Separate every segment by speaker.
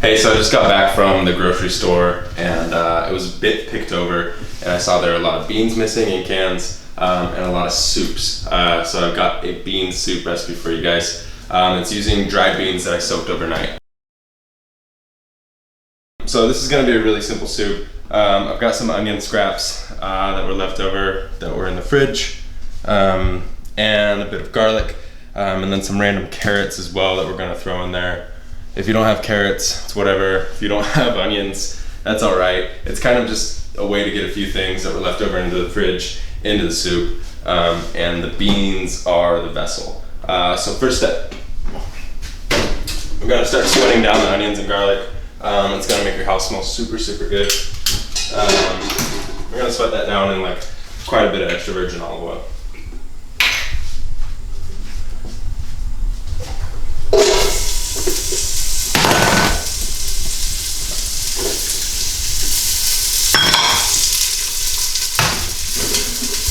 Speaker 1: Hey, so I just got back from the grocery store and it was a bit picked over, and I saw there were a lot of beans missing in cans and a lot of soups. So I've got a bean soup recipe for you guys. It's using dried beans that I soaked overnight. So this is going to be a really simple soup. I've got some onion scraps that were left over that were in the fridge, and a bit of garlic, and then some random carrots as well that we're going to throw in there. If you don't have carrots, it's whatever. If you don't have onions, that's all right. It's kind of just a way to get a few things that were left over into the fridge into the soup, and the beans are the vessel. So first step, we're gonna start sweating down the onions and garlic. It's gonna make your house smell super, super good. We're gonna sweat that down in like quite a bit of extra virgin olive oil.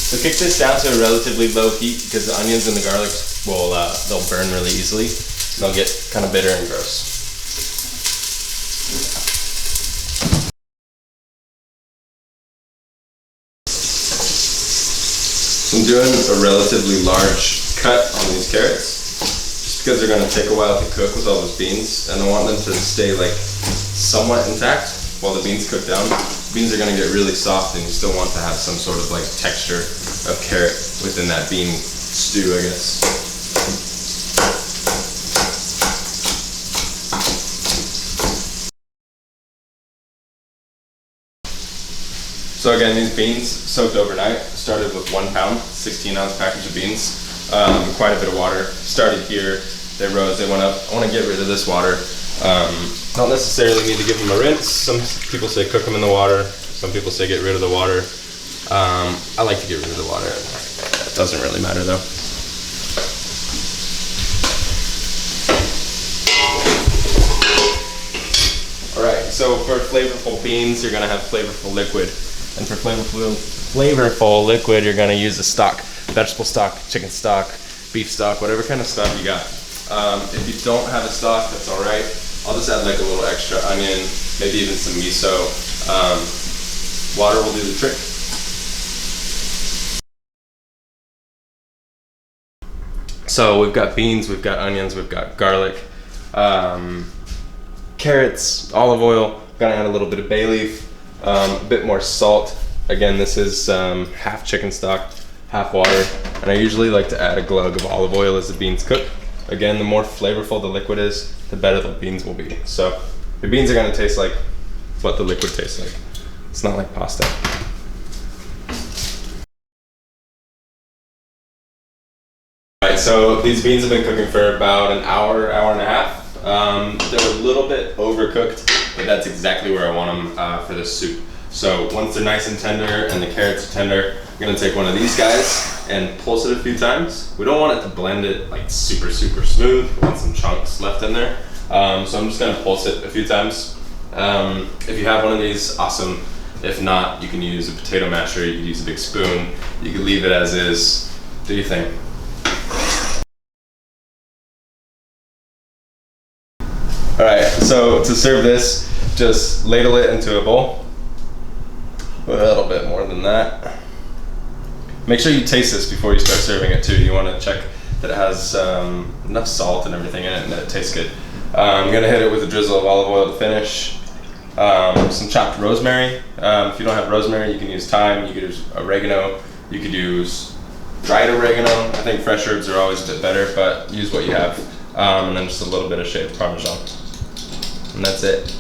Speaker 1: So kick this down to a relatively low heat because the onions and the garlic will they'll burn really easily. They'll get kind of bitter and gross. So I'm doing a relatively large cut on these carrots just because they're going to take a while to cook with all those beans, and I want them to stay like somewhat intact while the beans cook down. Beans are going to get really soft, and you still want to have some sort of like texture of carrot within that bean stew, I guess. So again, these beans soaked overnight. Started with 1 pound, 16-ounce package of beans, quite a bit of water. Started here, they rose, they went up. I want to get rid of this water. Don't necessarily need to give them a rinse. Some people say cook them in the water. Some people say get rid of the water. I like to get rid of the water. It doesn't really matter though. Alright, so for flavorful beans, you're going to have flavorful liquid. And for flavorful liquid, you're going to use a stock. Vegetable stock, chicken stock, beef stock, whatever kind of stock you got. If you don't have a stock, that's alright. I'll just add like a little extra onion, maybe even some miso. Water will do the trick. So we've got beans, we've got onions, we've got garlic, carrots, olive oil. Gonna add a little bit of bay leaf, a bit more salt. Again, this is half chicken stock, half water. And I usually like to add a glug of olive oil as the beans cook. Again, the more flavorful the liquid is, the better the beans will be. So the beans are gonna taste like what the liquid tastes like. It's not like pasta. Alright, so these beans have been cooking for about an hour, hour and a half. They're a little bit overcooked, but that's exactly where I want them for this soup. So once they're nice and tender and the carrots are tender, I'm gonna take one of these guys and pulse it a few times. We don't want it to blend it like super, super smooth. We want some chunks left in there. So I'm just gonna pulse it a few times. If you have one of these, awesome. If not, you can use a potato masher, you can use a big spoon, you can leave it as is. Do your thing. Alright, so to serve this, just ladle it into a bowl. A little bit more than that. Make sure you taste this before you start serving it too. You want to check that it has enough salt and everything in it and that it tastes good. I'm going to hit it with a drizzle of olive oil to finish. Some chopped rosemary. If you don't have rosemary, you can use thyme, you could use oregano, you could use dried oregano. I think fresh herbs are always a bit better, but use what you have. And then just a little bit of shaved parmesan. And that's it.